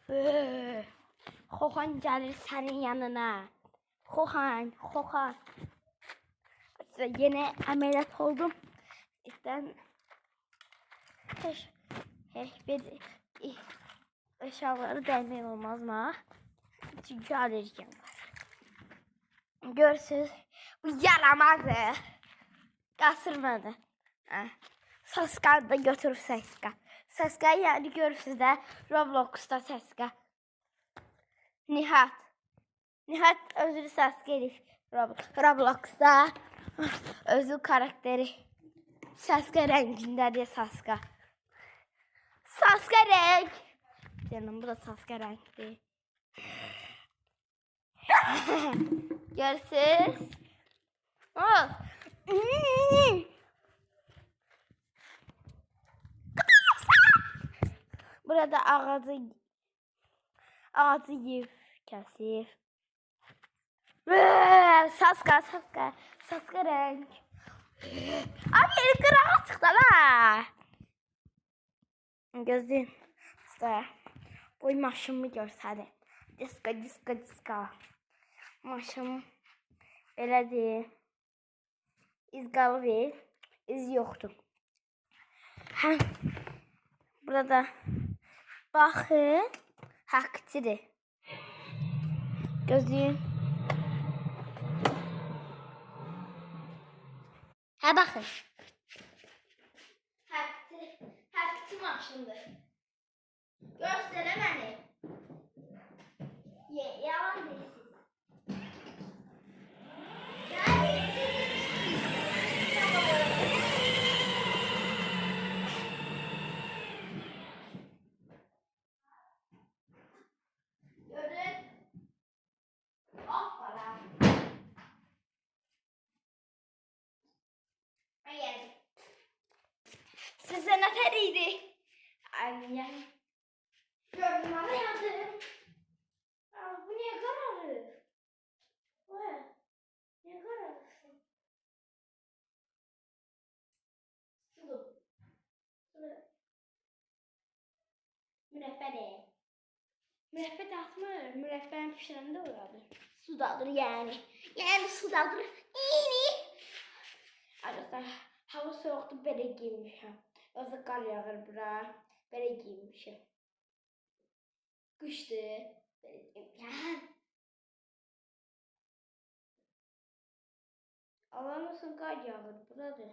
Xoxan gəlir sənin yanına. Xoxan. Yine ameliyat oldum. İşte bir eşyaları değmek olmaz mı? Çünkü alerjim var. Görürsünüz, bu yaramazdı. Qasırmadı. Saska da götürür Saska. Saska yani görürsünüz de Roblox'ta Saska. Nihat özü Saska elif Roblox'ta. Özü karakteri. Saska rengindədir Saska. Saska renk. Canım bu da Saska renkli. Görürsünüz. Burada ağacı yiyip kesip. Saska renk. Abi yeri kırağa çıktı la. Gözün. İşte boy maşımı görsədi. Diska. Maşım belədir. İz qalır, iz yoxdur. Burada baxın, haqqıdır. Gözün. Baxın. Haqqı maşındır. Göstərə məni. Yalan deyilsin. Size ne teriydi? Anne. Gördüm ama yazdım. Bu niye kararı? Niye kararısın? Sulu. Müreffə değil. Müreffə dağıtmır. Müreffənin pişirəndə oradır. Sudadır yani. Yani sudadır. Arkadaşlar hava soğuktu, belə giymişəm. Özü qar yağır bura. Belə giymişəm. Qışdır. Belə giymişəm. Allah'ın olsun qar yağır buradır.